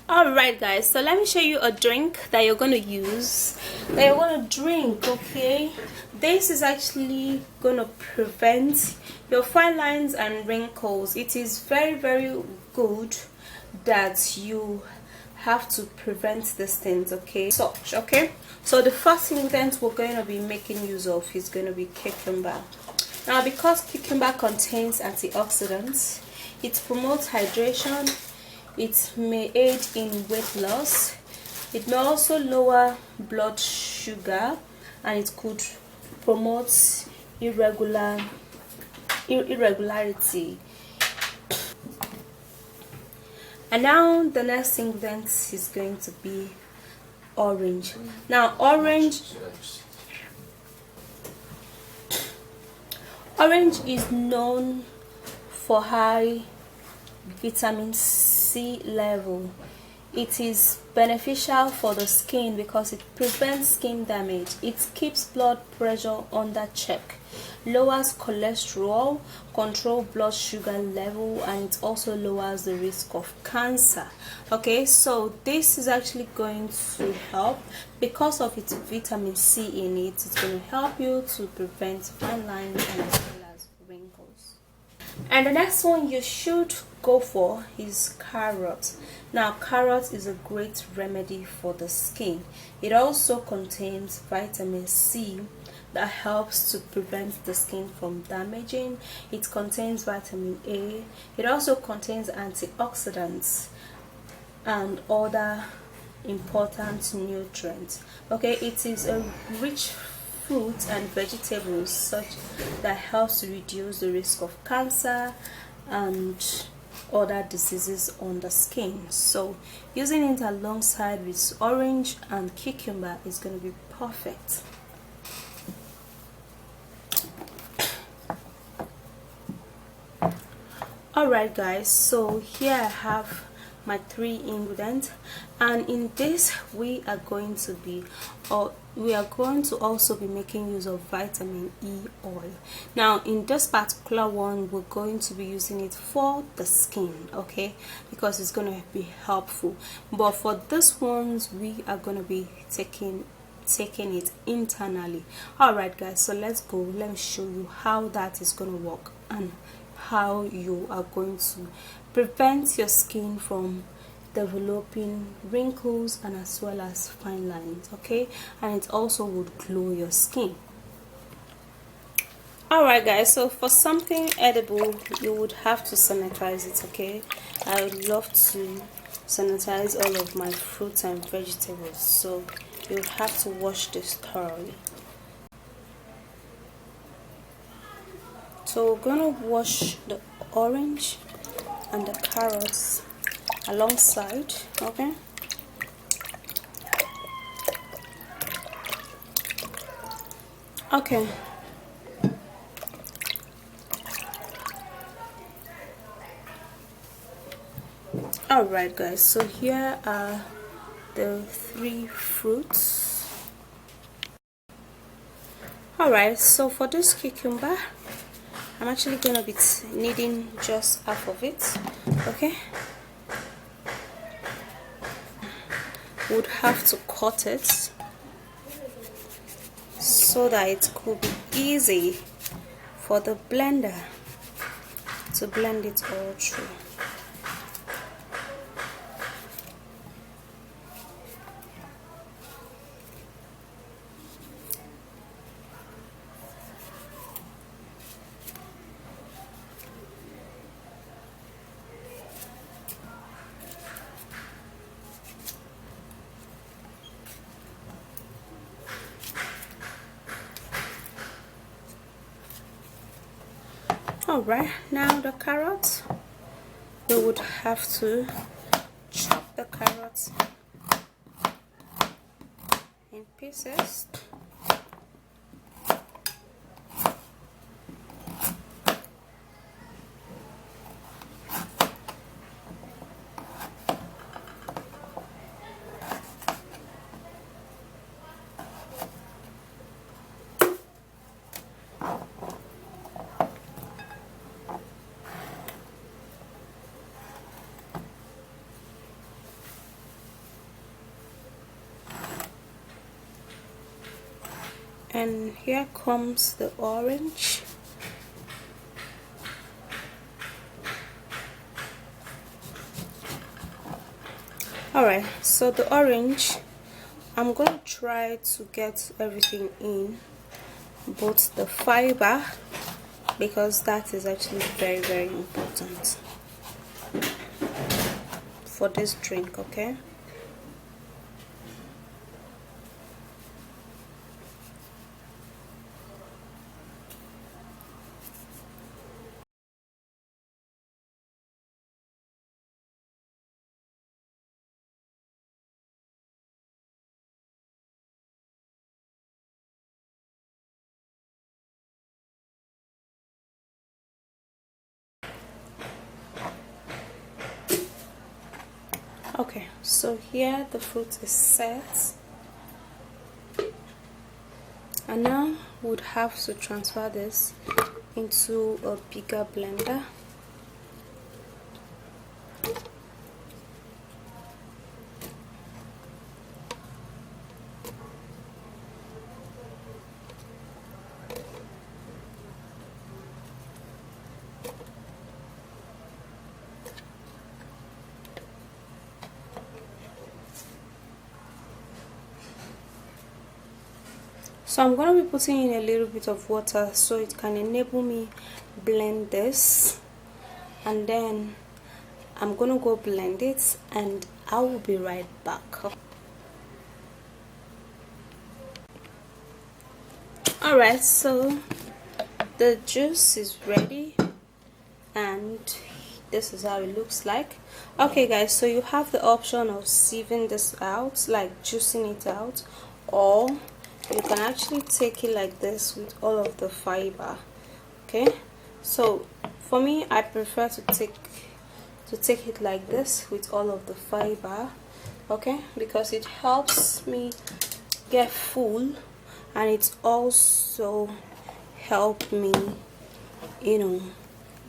Alright guys, so let me show you a drink that you're going to use, that you're going to drink. Okay, this is actually going to prevent your fine lines and wrinkles. It is very good that you have to prevent these things. Okay, so the first ingredient we're going to be making use of is going to be cucumber. Now, because cucumber contains antioxidants, it promotes hydration. It may aid in weight loss. It may also lower blood sugar, and it could promote irregularity. And now the next ingredient is going to be orange. Now orange is known for high vitamin C level. It is beneficial for the skin because it prevents skin damage. It keeps blood pressure under check, lowers cholesterol, control blood sugar level, and it also lowers the risk of cancer. Okay, so this is actually going to help because of its vitamin C in it. It's going to help you to prevent fine lines and as well as wrinkles. And the next one you should go for is carrot. Now carrot is a great remedy for the skin. It also contains vitamin C that helps to prevent the skin from damaging. It contains vitamin A. It also contains antioxidants and other important nutrients. Okay, it is a rich fruits and vegetables such that helps to reduce the risk of cancer and other diseases on the skin. So using it alongside with orange and cucumber is going to be perfect. Alright guys, so here I have my 3 ingredients, and in this we are going to also be making use of vitamin E oil. Now in this particular one we're going to be using it for the skin, okay, because it's going to be helpful. But for this ones we are going to be taking it internally. Alright guys, so let's go. Let me show you how that is going to work and how you are going to prevent your skin from developing wrinkles and as well as fine lines. Okay, and it also would glow your skin. Alright guys, so for something edible you would have to sanitize it. Okay, I would love to sanitize all of my fruits and vegetables, so you would have to wash this thoroughly. So we're gonna wash the orange and the carrots alongside. Okay, alright guys, so here are the 3 fruits. Alright, so for this cucumber I'm actually going to be needing just half of it. Okay, would have to cut it so that it could be easy for the blender to blend it all through. Alright, now the carrots, we would have to chop the carrots in pieces. And here comes the orange. Alright, so the orange, I'm going to try to get everything in, both the fiber, because that is actually very, very important for this drink, okay? Okay, so here the fruit is set, and now would have to transfer this into a bigger blender. So I'm going to be putting in a little bit of water so it can enable me blend this, and then I'm going to go blend it and I will be right back. Alright, so the juice is ready and this is how it looks like. Okay guys, so you have the option of sieving this out, like juicing it out, or you can actually take it like this with all of the fiber. Okay, so for me, I prefer to take it like this with all of the fiber, okay, because it helps me get full, and it's also help me, you know,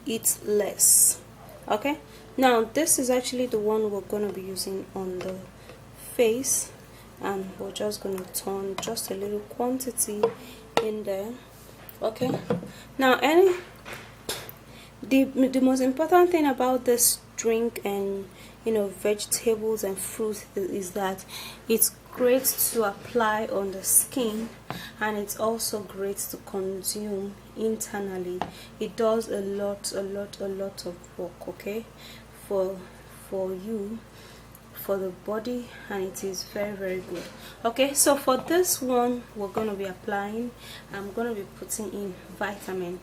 eat less. Okay, now this is actually the one we're going to be using on the face, and we're just going to turn just a little quantity in there. Okay, now the most important thing about this drink and, you know, vegetables and fruit is that it's great to apply on the skin, and it's also great to consume internally. It does a lot of work, okay, for you, for the body, and it is very, very good. Okay, so for this one we're going to be applying, I'm going to be putting in vitamin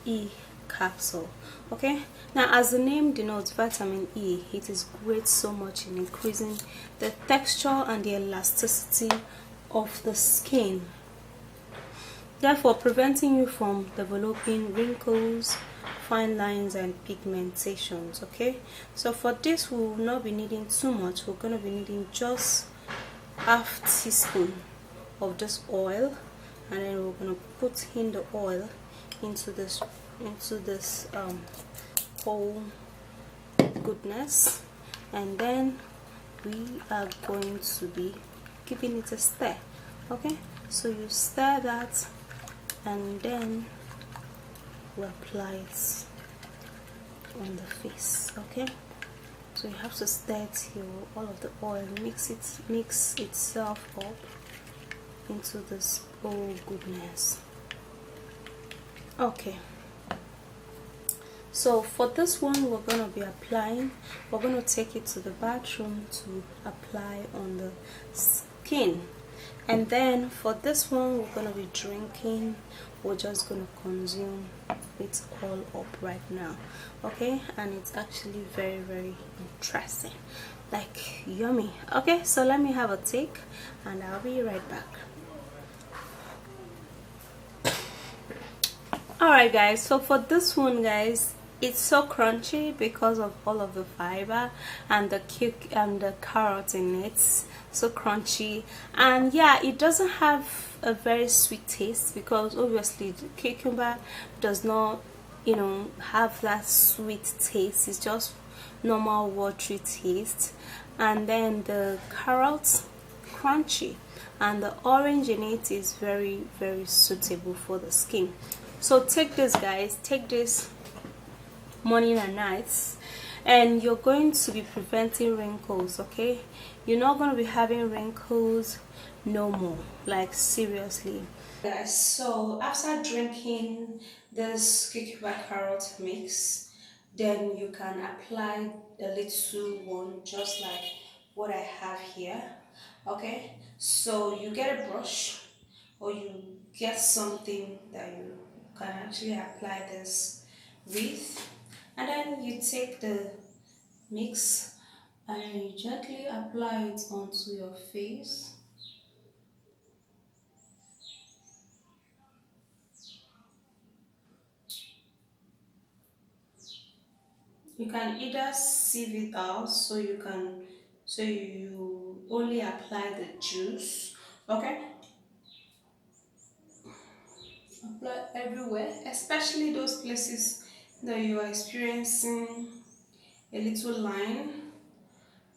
E capsule. Okay, now as the name denotes, vitamin E, it is great so much in increasing the texture and the elasticity of the skin, therefore preventing you from developing wrinkles, fine lines and pigmentations. Okay, so for this we will not be needing too much. We're going to be needing just half teaspoon of this oil, and then we're going to put in the oil into this whole goodness, and then we are going to be giving it a stir. Okay, so you stir that, and then we apply it on the face. Okay, so you have to stir it till all of the oil mix itself up into this whole goodness. Okay, so for this one we're going to be applying, we're going to take it to the bathroom to apply on the skin, and then for this one we're going to be drinking. We're just going to consume it all up right now. Okay, and it's actually very, very interesting, like yummy. Okay, so let me have a take and I'll be right back. Alright guys, so for this one guys, it's so crunchy because of all of the fiber and the carrot in it. So crunchy, and yeah, it doesn't have a very sweet taste because obviously the cucumber does not, you know, have that sweet taste. It's just normal watery taste, and then the carrots crunchy, and the orange in it is very suitable for the skin. So take this, guys, take this morning and nights, and you're going to be preventing wrinkles. Okay, you're not going to be having wrinkles no more, like seriously, guys. So after drinking this cucumber carrot mix, then you can apply a little one, just like what I have here. Okay, so you get a brush, or you get something that you can actually apply this with, and then you take the mix and you gently apply it onto your face. You can either sieve it out, so you only apply the juice. Okay, apply everywhere, especially those places that you are experiencing a little line,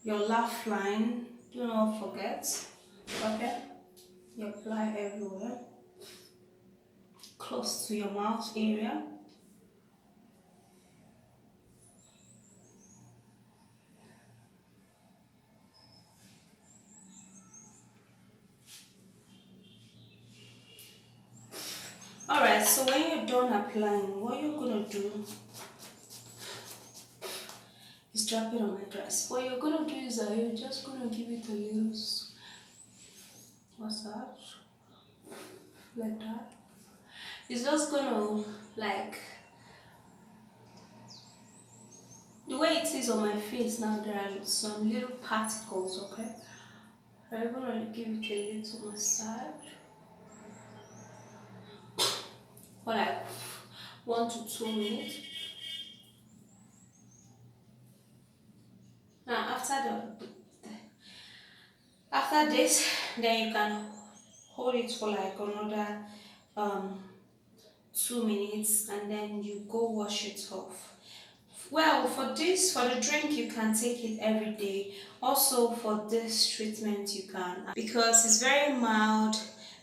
your laugh line. Do not forget. Okay, you apply everywhere, close to your mouth area. Alright, so when you're done applying, what you're gonna do is drop it on my dress. What you're gonna do is that you're just gonna give it a little massage, like that. It's just gonna, like, the way it is on my face now, there are some little particles, okay? I'm gonna give it a little massage for like 1 to 2 minutes. Now after this, then you can hold it for like another um 2 minutes, and then you go wash it off. Well, for the drink, you can take it every day. Also, for this treatment, you can, because it's very mild,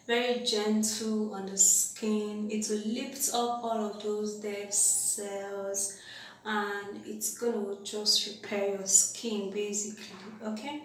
very gentle on the skin. It will lift up all of those dead cells, and it's gonna just repair your skin basically. Okay.